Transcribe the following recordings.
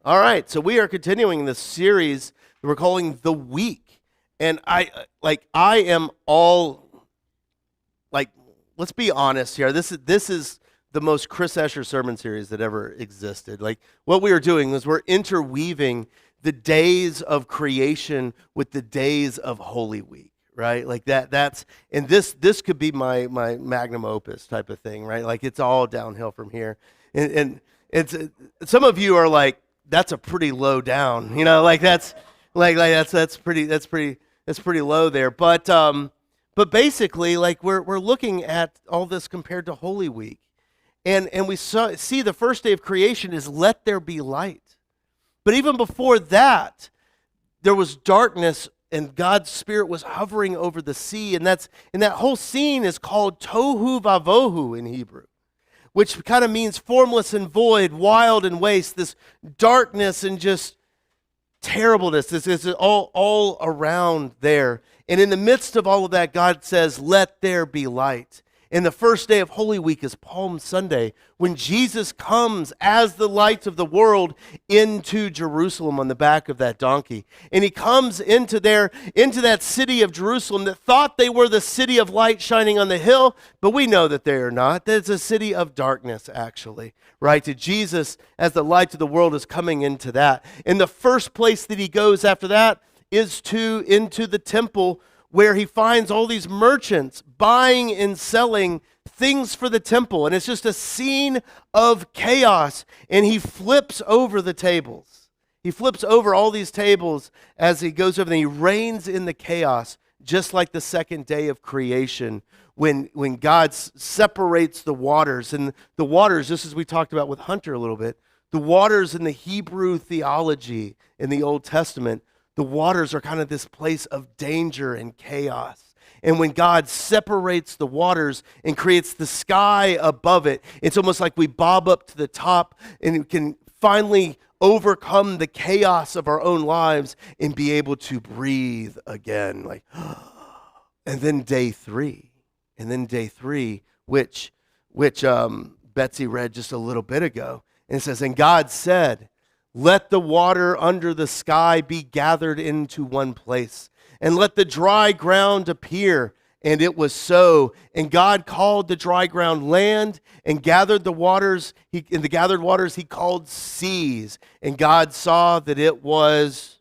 All right, so we are continuing this series that we're calling The Week. And I am all like, let's be honest here. This is the most Chris Escher sermon series that ever existed. Like, what we are doing is we're interweaving the days of creation with the days of Holy Week, right? Like and this could be my magnum opus type of thing, right? Like, it's all downhill from here. And it's some of you are like, that's a pretty low down, like that's pretty low there. But basically, like, we're looking at all this compared to Holy Week, and we see the first day of creation is let there be light. But even before that, there was darkness, and God's Spirit was hovering over the sea, and that whole scene is called tohu vavohu in Hebrew, which kind of means formless and void, wild and waste, this darkness and just terribleness. This is all around there. And in the midst of all of that, God says, let there be light. And the first day of Holy Week is Palm Sunday, when Jesus comes as the light of the world into Jerusalem on the back of that donkey. And he comes into that city of Jerusalem that thought they were the city of light shining on the hill, but we know that they are not. That's a city of darkness, actually, right? To Jesus as the light of the world is coming into that. And the first place that he goes after that is into the temple, where he finds all these merchants buying and selling things for the temple. And it's just a scene of chaos. And he flips over the tables. He flips over all these tables as he goes over, and he reigns in the chaos, just like the second day of creation, when God separates the waters. And the waters, just as we talked about with Hunter a little bit, the waters in the Hebrew theology in the Old Testament, the waters are kind of this place of danger and chaos. And when God separates the waters and creates the sky above it, it's almost like we bob up to the top and we can finally overcome the chaos of our own lives and be able to breathe again. Like, and then day three, which Betsy read just a little bit ago, and it says, and God said, let the water under the sky be gathered into one place, and let the dry ground appear. And it was so. And God called the dry ground land, and gathered the waters. In the gathered waters he called seas. And God saw that it was.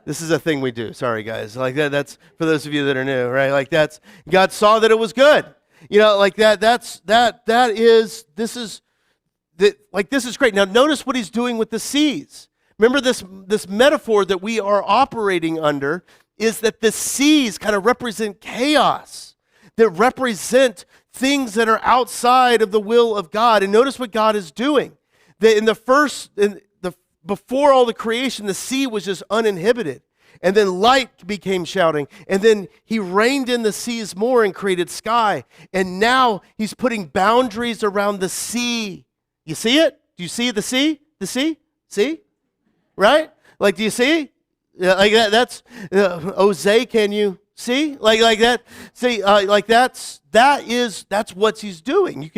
This is a thing we do. Sorry, guys. Like that. That's for those of you that are new, right? Like that's God saw that it was good. Like that. This is great. Now notice what he's doing with the seas. Remember this metaphor that we are operating under is that the seas kind of represent chaos, that represent things that are outside of the will of God. And notice what God is doing. That before all the creation, the sea was just uninhibited. And then light became shouting. And then he reined in the seas more and created sky. And now he's putting boundaries around the sea. You see it? Do you see the sea? The sea? See? Right? Like, do you see? Yeah, like that. That's Jose. Can you see? Like that. See? That's what he's doing.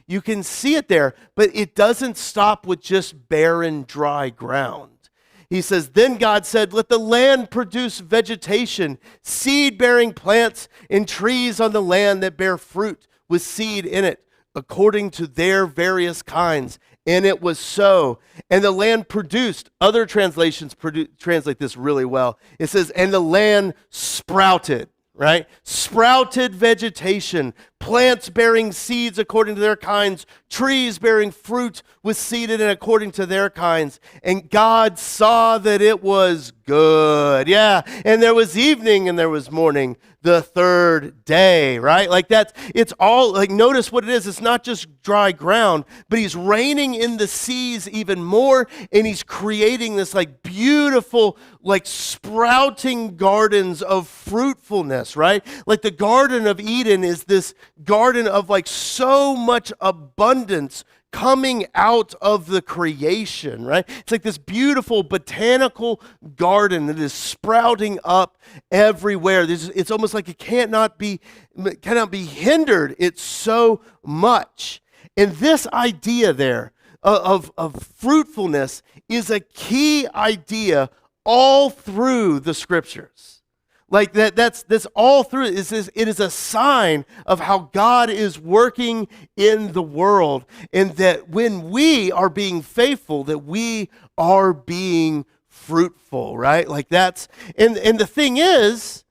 You can see it there, but it doesn't stop with just barren, dry ground. He says, then God said, let the land produce vegetation, seed-bearing plants, and trees on the land that bear fruit with seed in it, according to their various kinds. And it was so. And the land produced. Other translations translate this really well. It says, and the land sprouted, right? Sprouted vegetation, plants bearing seeds according to their kinds, trees bearing fruit with seed in it according to their kinds. And God saw that it was good. Yeah, and there was evening and there was morning, the third day, right? Like it's all, like, notice what it is. It's not just dry ground, but he's raining in the seas even more, and he's creating this like beautiful, like sprouting gardens of fruitfulness, right? Like the Garden of Eden is this garden of like so much abundance coming out of the creation, right? It's like this beautiful botanical garden that is sprouting up everywhere. It's almost like it cannot be hindered. It's so much. And this idea there of fruitfulness is a key idea all through the scriptures. Like that's all through it. It is a sign of how God is working in the world, and that when we are being faithful, that we are being fruitful, right? Like that's, and the thing is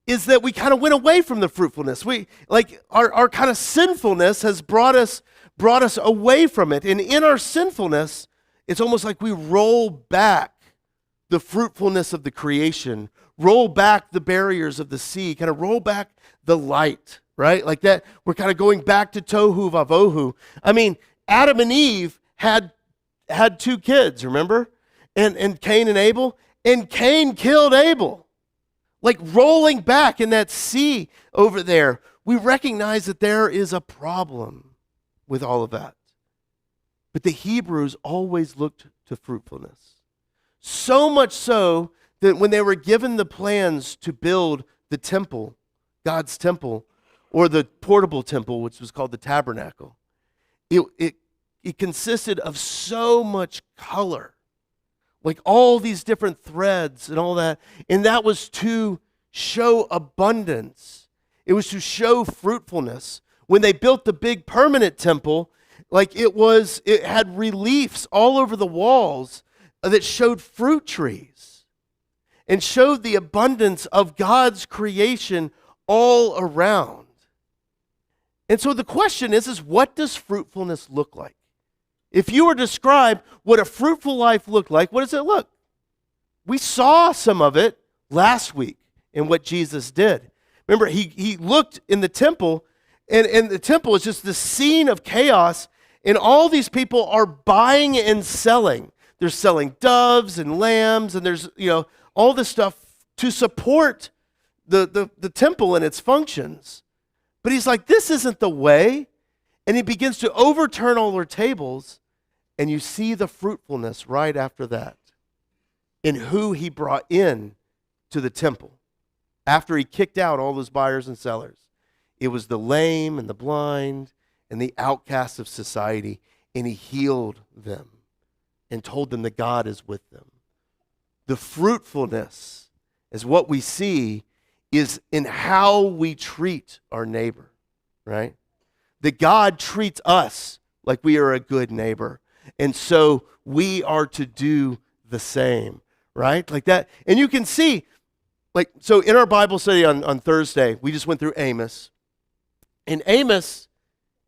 that we kind of went away from the fruitfulness. We, like, our kind of sinfulness has brought us away from it. And in our sinfulness, it's almost like we roll back the fruitfulness of the creation, roll back the barriers of the sea, kind of roll back the light, right? Like that, we're kind of going back to tohu vavohu. I mean, Adam and Eve had 2 kids, remember? And Cain and Abel. And Cain killed Abel. Like rolling back in that sea over there, we recognize that there is a problem with all of that. But the Hebrews always looked to fruitfulness. So much so that when they were given the plans to build the temple, God's temple, or the portable temple, which was called the tabernacle, it consisted of so much color, like all these different threads and all that. And that was to show abundance. It was to show fruitfulness. When they built the big permanent temple, like it had reliefs all over the walls that showed fruit trees and showed the abundance of God's creation all around. And so the question is what does fruitfulness look like? If you were to describe what a fruitful life looked like, what does it look? We saw some of it last week in what Jesus did. Remember, he looked in the temple, and the temple is just the scene of chaos, and all these people are buying and selling. They're selling doves and lambs, and there's, all this stuff to support the temple and its functions. But he's like, this isn't the way. And he begins to overturn all their tables, and you see the fruitfulness right after that in who he brought in to the temple after he kicked out all those buyers and sellers. It was the lame and the blind and the outcasts of society, and he healed them and told them that God is with them. The fruitfulness is what we see is in how we treat our neighbor, right? That God treats us like we are a good neighbor. And so we are to do the same, right? Like that. And you can see, like, so in our Bible study on Thursday, we just went through Amos. And Amos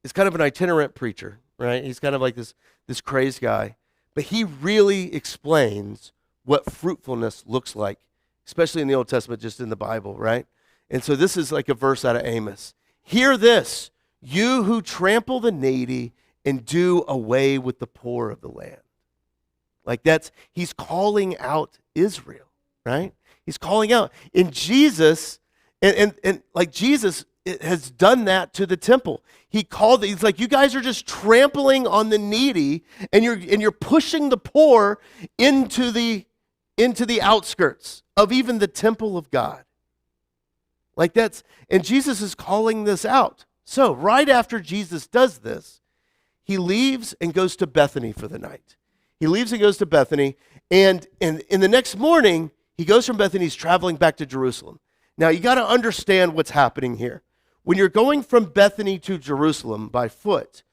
is kind of an itinerant preacher, right? He's kind of like this crazed guy. But he really explains what fruitfulness looks like, especially in the Old Testament, just in the Bible, right? And so this is like a verse out of Amos. Hear this, you who trample the needy and do away with the poor of the land. Like he's calling out Israel, right? He's calling out. And Jesus, and like Jesus has done that to the temple. He's like, you guys are just trampling on the needy, and you're pushing the poor into the outskirts of even the temple of God. Like and Jesus is calling this out. So right after Jesus does this, he leaves and goes to Bethany for the night. He leaves and goes to Bethany, and in the next morning, he goes from Bethany, he's traveling back to Jerusalem. Now, you got to understand what's happening here. When you're going from Bethany to Jerusalem by foot,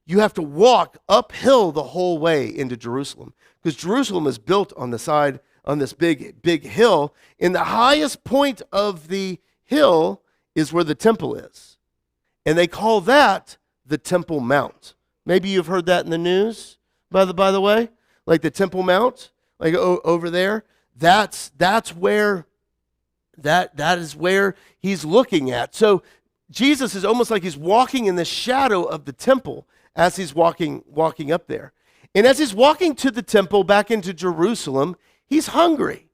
you have to walk uphill the whole way into Jerusalem, because Jerusalem is built on the side, on this big hill, and the highest point of the hill is where the temple is. And they call that the Temple Mount. Maybe you've heard that in the news, by the way, like the Temple Mount, like over there. That's where that is where he's looking at. So Jesus is almost like he's walking in the shadow of the temple as he's walking up there. And as he's walking to the temple back into Jerusalem, he's hungry.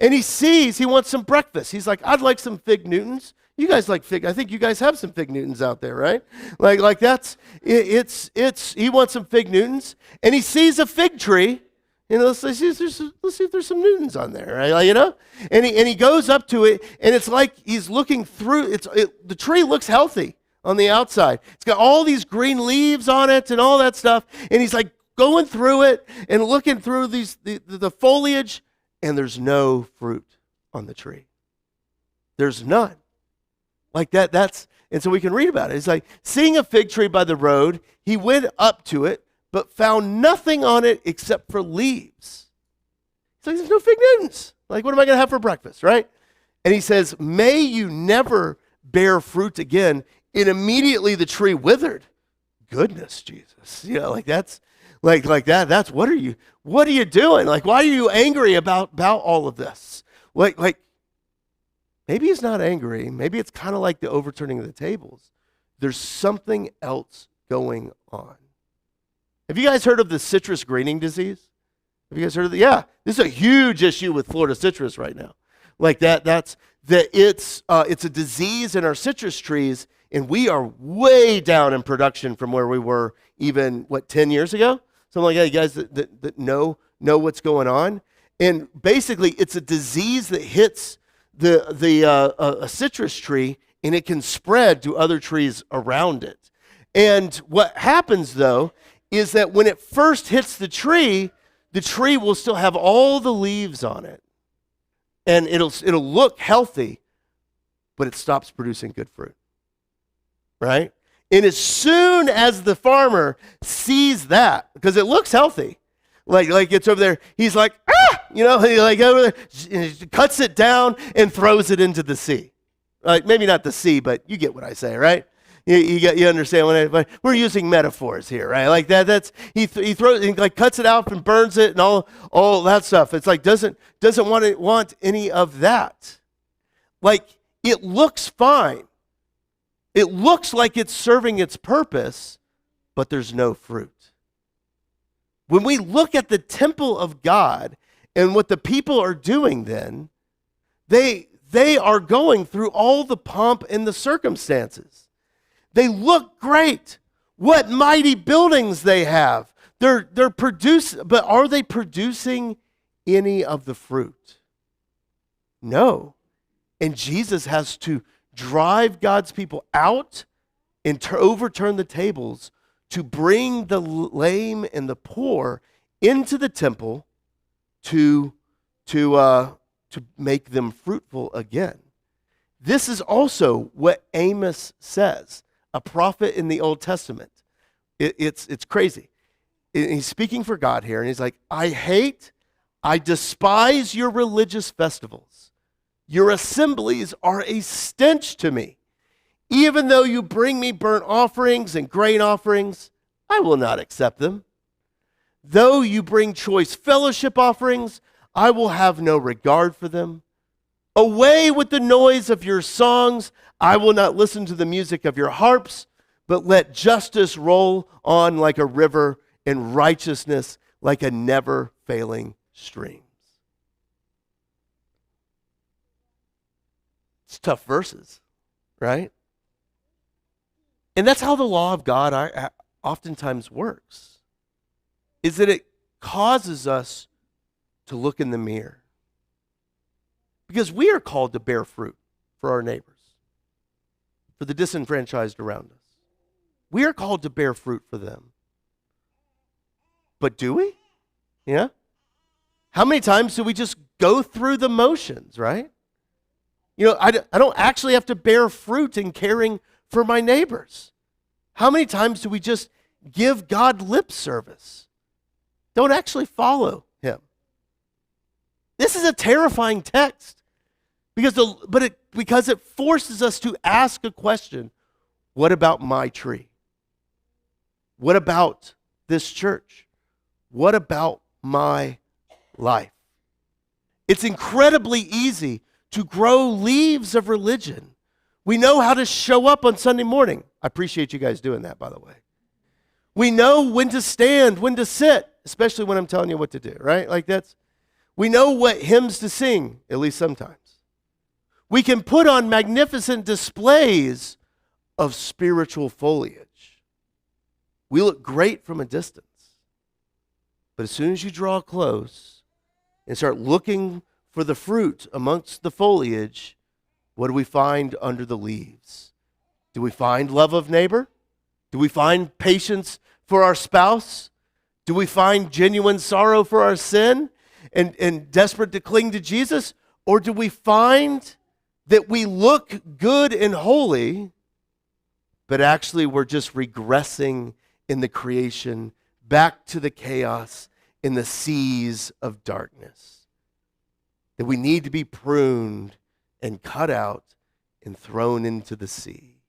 And he wants some breakfast. He's like, I'd like some fig Newtons. You guys like fig? I think you guys have some fig Newtons out there, right? Like that's he wants some fig Newtons, and he sees a fig tree. Let's see if there's some Newtons on there, right? And he goes up to it, and it's like he's looking through. The tree looks healthy on the outside. It's got all these green leaves on it and all that stuff, and he's like going through it and looking through the foliage, and there's no fruit on the tree. There's none. Like that, and so we can read about it. It's like, seeing a fig tree by the road, he went up to it, but found nothing on it except for leaves. He's like, there's no fig Newtons. Like, what am I going to have for breakfast, right? And he says, may you never bear fruit again. And immediately the tree withered. Goodness, Jesus. You know, like that's like that. That's what are you doing? Like, why are you angry about all of this? Like maybe he's not angry. Maybe it's kind of like the overturning of the tables. There's something else going on. Have you guys heard of the citrus greening disease? Have you guys heard of that? Yeah, this is a huge issue with Florida citrus right now. Like it's a disease in our citrus trees, and we are way down in production from where we were even 10 years ago? Something like that. You guys that know what's going on, and basically it's a disease that hits a citrus tree, and it can spread to other trees around it. And what happens though is that when it first hits the tree will still have all the leaves on it. And it'll look healthy, but it stops producing good fruit. Right? And as soon as the farmer sees that, because it looks healthy, like it's over there, he's like, he like over there, he cuts it down and throws it into the sea. Like, maybe not the sea, but you get what I say, right? You understand when we're using metaphors here, right? Like that's he throws, he like cuts it out and burns it and all that stuff. It's like doesn't want any of that. Like, it looks fine. It looks like it's serving its purpose, but there's no fruit. When we look at the temple of God and what the people are doing, then they are going through all the pomp and the circumstances. They look great. What mighty buildings they have. They're producing, but are they producing any of the fruit? No. And Jesus has to drive God's people out and overturn the tables to bring the lame and the poor into the temple to make them fruitful again. This is also what Amos says. A prophet in the Old Testament. It's crazy. He's speaking for God here, and he's like, I despise your religious festivals. Your assemblies are a stench to me. Even though you bring me burnt offerings and grain offerings, I will not accept them. Though you bring choice fellowship offerings, I will have no regard for them. Away with the noise of your songs. I will not listen to the music of your harps, but let justice roll on like a river and righteousness like a never-failing stream. It's tough verses, right? And that's how the law of God oftentimes works, is that it causes us to look in the mirror. Because we are called to bear fruit for our neighbors, for the disenfranchised around us. We are called to bear fruit for them. But do we? Yeah? How many times do we just go through the motions, right? I don't actually have to bear fruit in caring for my neighbors. How many times do we just give God lip service? Don't actually follow him. This is a terrifying text because it forces us to ask a question. What about my tree? What about this church? What about my life? It's incredibly easy to grow leaves of religion. We know how to show up on Sunday morning. I appreciate you guys doing that, by the way. We know when to stand, when to sit, especially when I'm telling you what to do, right? We know what hymns to sing, at least sometimes. We can put on magnificent displays of spiritual foliage. We look great from a distance. But as soon as you draw close and start looking for the fruit amongst the foliage, what do we find under the leaves? Do we find love of neighbor? Do we find patience for our spouse? Do we find genuine sorrow for our sin and desperate to cling to Jesus? Or do we find that we look good and holy, but actually we're just regressing in the creation back to the chaos in the seas of darkness? That we need to be pruned and cut out and thrown into the sea.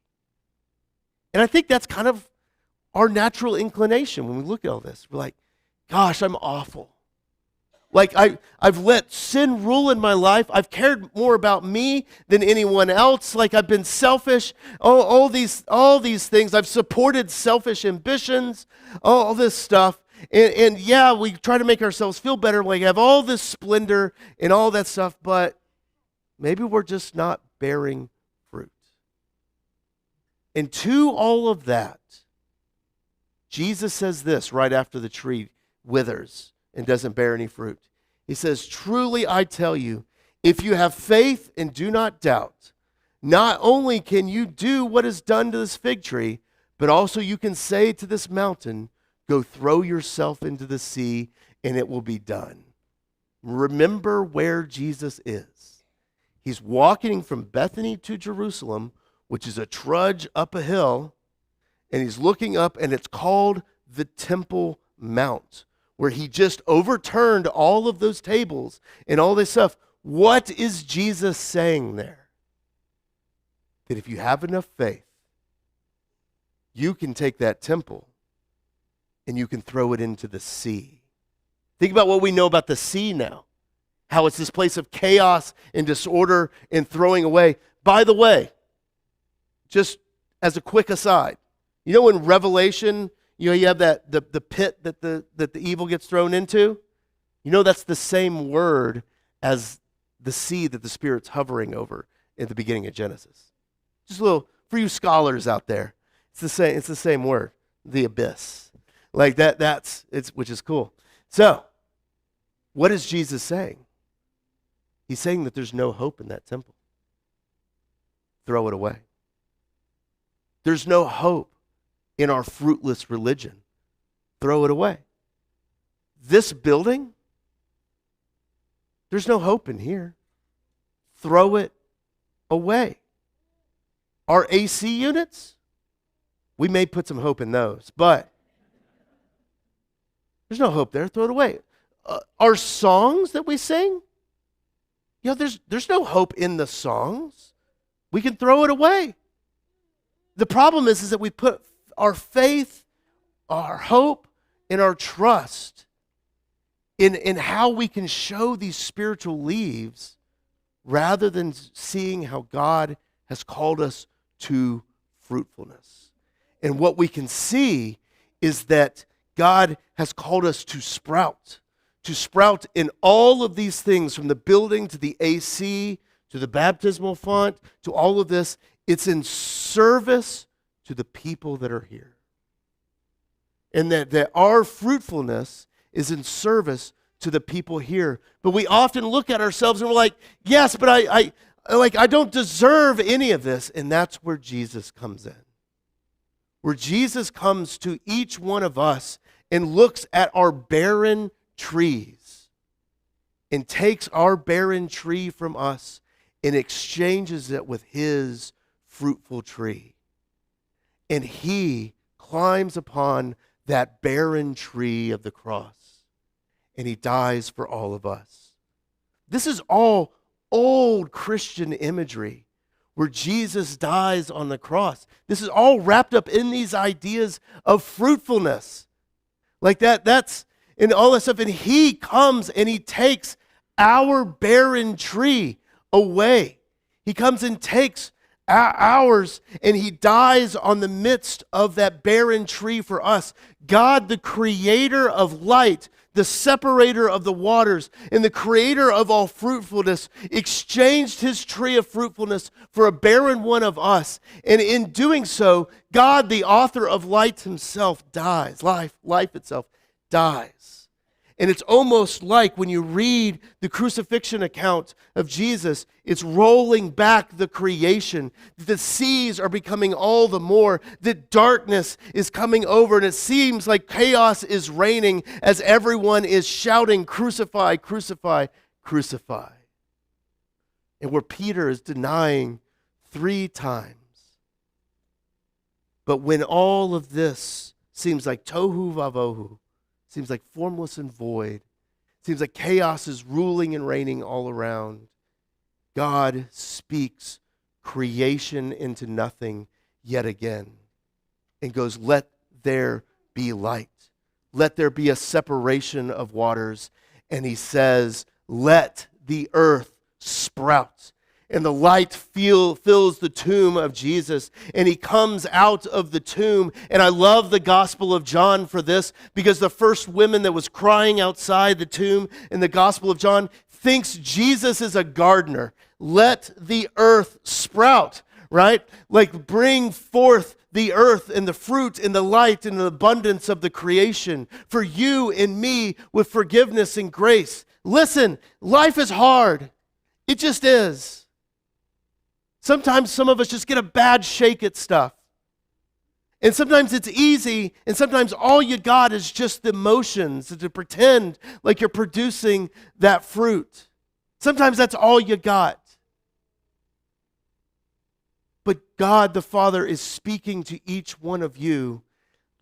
And I think that's kind of our natural inclination when we look at all this. We're like, gosh, I'm awful. Like I've let sin rule in my life. I've cared more about me than anyone else. Like I've been selfish. All these things. I've supported selfish ambitions. All this stuff. And yeah, we try to make ourselves feel better. Like have all this splendor and all that stuff, but maybe we're just not bearing fruit. And to all of that, Jesus says this right after the tree withers and doesn't bear any fruit. He says, truly I tell you, if you have faith and do not doubt, not only can you do what is done to this fig tree, but also you can say to this mountain, go throw yourself into the sea, and it will be done. Remember where Jesus is. He's walking from Bethany to Jerusalem, which is a trudge up a hill, and he's looking up, and it's called the Temple Mount, where he just overturned all of those tables and all this stuff. What is Jesus saying there? That if you have enough faith, you can take that temple and you can throw it into the sea. Think about what we know about the sea now. How it's this place of chaos and disorder and throwing away. By the way, just as a quick aside, you know in Revelation, you have that the pit that the evil gets thrown into? You know that's the same word as the sea that the Spirit's hovering over at the beginning of Genesis. Just a little, for you scholars out there, it's the same word, the abyss. Like which is cool. So, what is Jesus saying? He's saying that there's no hope in that temple. Throw it away. There's no hope in our fruitless religion. Throw it away. This building, there's no hope in here. Throw it away. Our AC units, we may put some hope in those, but there's no hope there. Throw it away. Our songs that we sing, there's no hope in the songs. We can throw it away. The problem is that we put our faith, our hope, and our trust in how we can show these spiritual leaves rather than seeing how God has called us to fruitfulness. And what we can see is that God has called us to sprout in all of these things, from the building to the AC, to the baptismal font, to all of this. It's in service to the people that are here. And that our fruitfulness is in service to the people here. But we often look at ourselves and we're like, yes, but I don't deserve any of this. And that's where Jesus comes in. Where Jesus comes to each one of us and looks at our barren trees and takes our barren tree from us and exchanges it with his fruitful tree. And he climbs upon that barren tree of the cross, and he dies for all of us. This is all old Christian imagery where Jesus dies on the cross. This is all wrapped up in these ideas of fruitfulness. Like that's and all that stuff. And he comes and he takes our barren tree away. He comes and takes ours, and he dies on the midst of that barren tree for us. God, the creator of light, the separator of the waters, and the creator of all fruitfulness, exchanged his tree of fruitfulness for a barren one of us. And in doing so, God, the author of light himself, dies. Life itself dies. And it's almost like when you read the crucifixion account of Jesus, it's rolling back the creation. The seas are becoming all the more. The darkness is coming over, and it seems like chaos is reigning as everyone is shouting, "Crucify, crucify, crucify." And where Peter is denying 3 times. But when all of this seems like tohu vavohu, seems like formless and void, seems like chaos is ruling and reigning all around, God speaks creation into nothing yet again and goes, "Let there be light. Let there be a separation of waters." And he says, "Let the earth sprout." And the light fills the tomb of Jesus, and he comes out of the tomb. And I love the Gospel of John for this, because the first woman that was crying outside the tomb in the Gospel of John thinks Jesus is a gardener. Let the earth sprout, right? Like bring forth the earth and the fruit and the light and the abundance of the creation for you and me with forgiveness and grace. Listen, life is hard. It just is. Sometimes some of us just get a bad shake at stuff. And sometimes it's easy, and sometimes all you got is just the emotions to pretend like you're producing that fruit. Sometimes that's all you got. But God the Father is speaking to each one of you.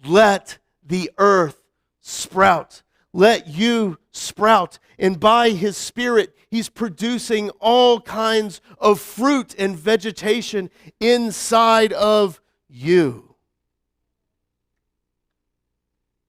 Let the earth sprout. Let you sprout. And by his Spirit, he's producing all kinds of fruit and vegetation inside of you.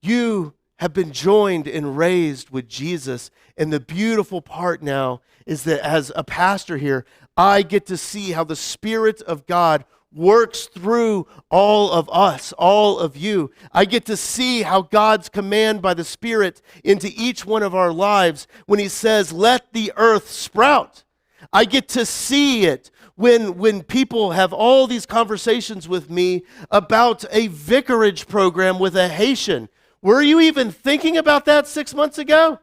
You have been joined and raised with Jesus. And the beautiful part now is that as a pastor here, I get to see how the Spirit of God works through all of us, all of you. I get to see how God's command by the Spirit into each one of our lives when he says, "Let the earth sprout." I get to see it when people have all these conversations with me about a vicarage program with a Haitian. Were you even thinking about that 6 months ago?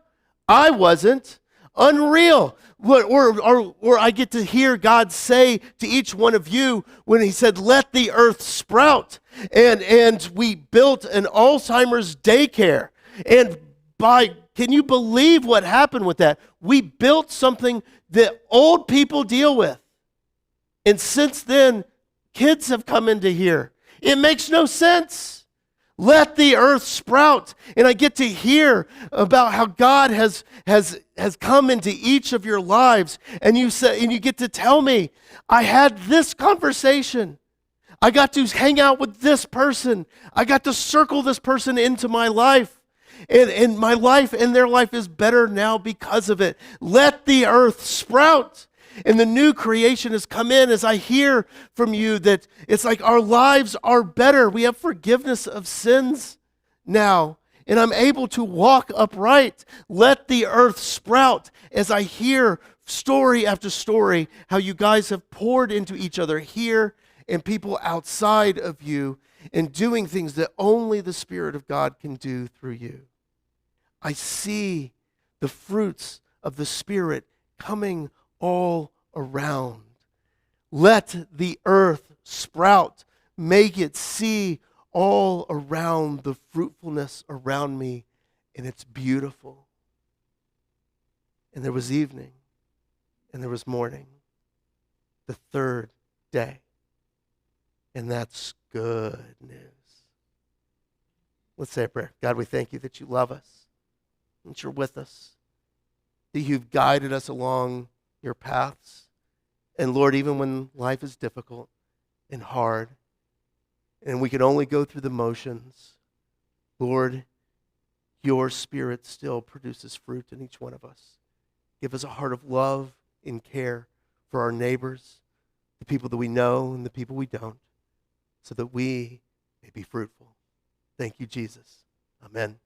I wasn't. Unreal. Or I get to hear God say to each one of you when he said, "Let the earth sprout." And we built an Alzheimer's daycare. And can you believe what happened with that? We built something that old people deal with. And since then, kids have come into here. It makes no sense. Let the earth sprout. And I get to hear about how God has come into each of your lives. And you get to tell me, "I had this conversation. I got to hang out with this person. I got to circle this person into my life. And my life and their life is better now because of it." Let the earth sprout. And the new creation has come in as I hear from you that it's like our lives are better. We have forgiveness of sins now, and I'm able to walk upright. Let the earth sprout as I hear story after story how you guys have poured into each other here and people outside of you and doing things that only the Spirit of God can do through you. I see the fruits of the Spirit coming all around. Let the earth sprout. Make it see all around the fruitfulness around me, and it's beautiful. And there was evening, and there was morning, the 3rd day. And that's good news. Let's say a prayer. God, we thank you that you love us, that you're with us, that you've guided us along your paths. And Lord, even when life is difficult and hard, and we can only go through the motions, Lord, your Spirit still produces fruit in each one of us. Give us a heart of love and care for our neighbors, the people that we know and the people we don't, so that we may be fruitful. Thank you, Jesus. Amen.